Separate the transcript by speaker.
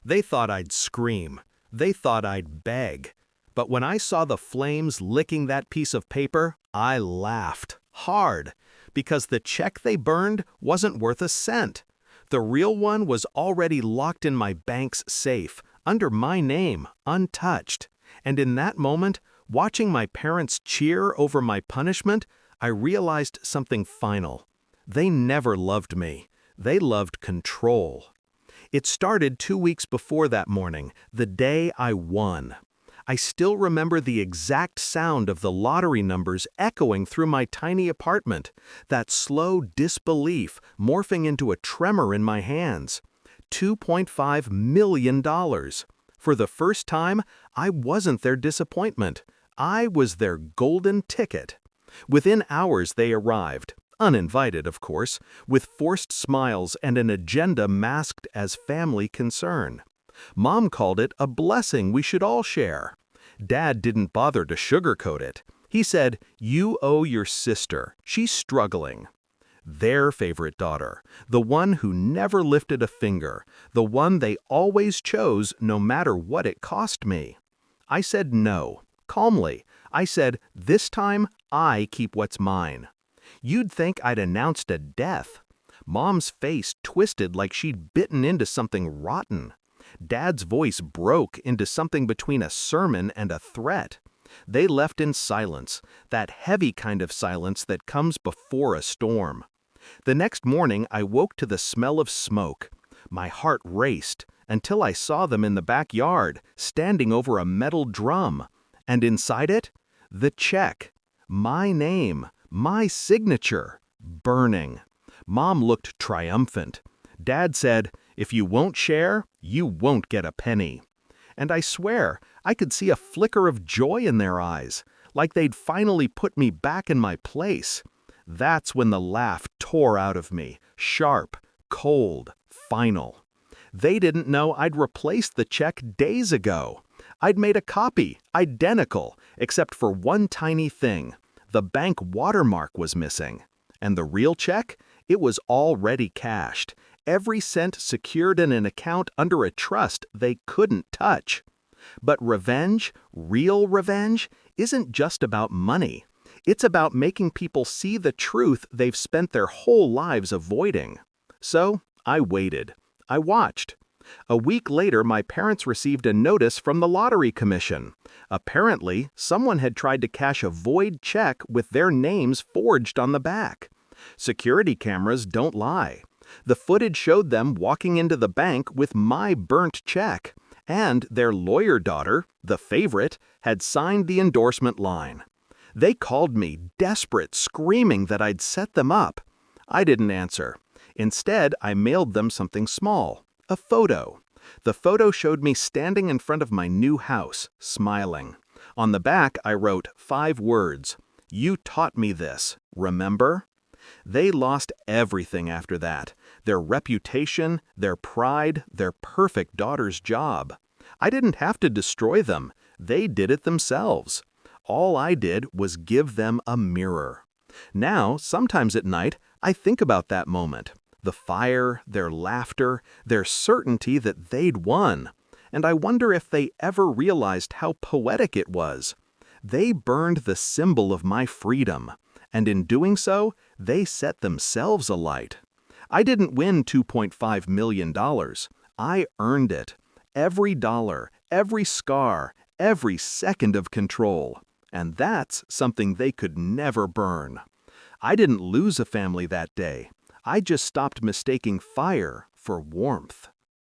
Speaker 1: They thought I'd scream. They thought I'd beg. But when I saw the flames licking that piece of paper, I laughed hard, because the check they burned wasn't worth a cent. The real one was already locked in my bank's safe, under my name, untouched. And in that moment, watching my parents cheer over my punishment, I realized something final. They never loved me. They loved control. It started 2 weeks before that morning, the day I won. I still remember the exact sound of the lottery numbers echoing through my tiny apartment, that slow disbelief morphing into a tremor in my hands. $2.5 million. For the first time, I wasn't their disappointment. I was their golden ticket. Within hours they arrived, uninvited of course, with forced smiles and an agenda masked as family concern. Mom called it a blessing we should all share. Dad didn't bother to sugarcoat it. He said, "You owe your sister. She's struggling." Their favorite daughter, the one who never lifted a finger, the one they always chose no matter what it cost me. I said no, calmly. I said, "This time, I keep what's mine." You'd think I'd announced a death. Mom's face twisted like she'd bitten into something rotten. Dad's voice broke into something between a sermon and a threat. They left in silence, that heavy kind of silence that comes before a storm. The next morning I woke to the smell of smoke. My heart raced until I saw them in the backyard, standing over a metal drum. And inside it, the check. My name, my signature, burning. Mom looked triumphant. Dad said, "If you won't share, you won't get a penny." And I swear, I could see a flicker of joy in their eyes, like they'd finally put me back in my place. That's when the laugh tore out of me, sharp, cold, final. They didn't know I'd replaced the check days ago. I'd made a copy, identical, except for one tiny thing. The bank watermark was missing. And the real check? It was already cashed. Every cent secured in an account under a trust they couldn't touch. But revenge, real revenge, isn't just about money. It's about making people see the truth they've spent their whole lives avoiding. So I waited. I watched. A week later, my parents received a notice from the Lottery Commission. Apparently, someone had tried to cash a void check with their names forged on the back. Security cameras don't lie. The footage showed them walking into the bank with my burnt check, and their lawyer daughter, the favorite, had signed the endorsement line. They called me, desperate, screaming that I'd set them up. I didn't answer. Instead, I mailed them something small, a photo. The photo showed me standing in front of my new house, smiling. On the back, I wrote 5 words. "You taught me this, remember?" They lost everything after that. Their reputation, their pride, their perfect daughter's job. I didn't have to destroy them. They did it themselves. All I did was give them a mirror. Now, sometimes at night, I think about that moment. The fire, their laughter, their certainty that they'd won. And I wonder if they ever realized how poetic it was. They burned the symbol of my freedom. And in doing so, they set themselves alight. I didn't win $2.5 million. I earned it. Every dollar, every scar, every second of control. And that's something they could never burn. I didn't lose a family that day. I just stopped mistaking fire for warmth.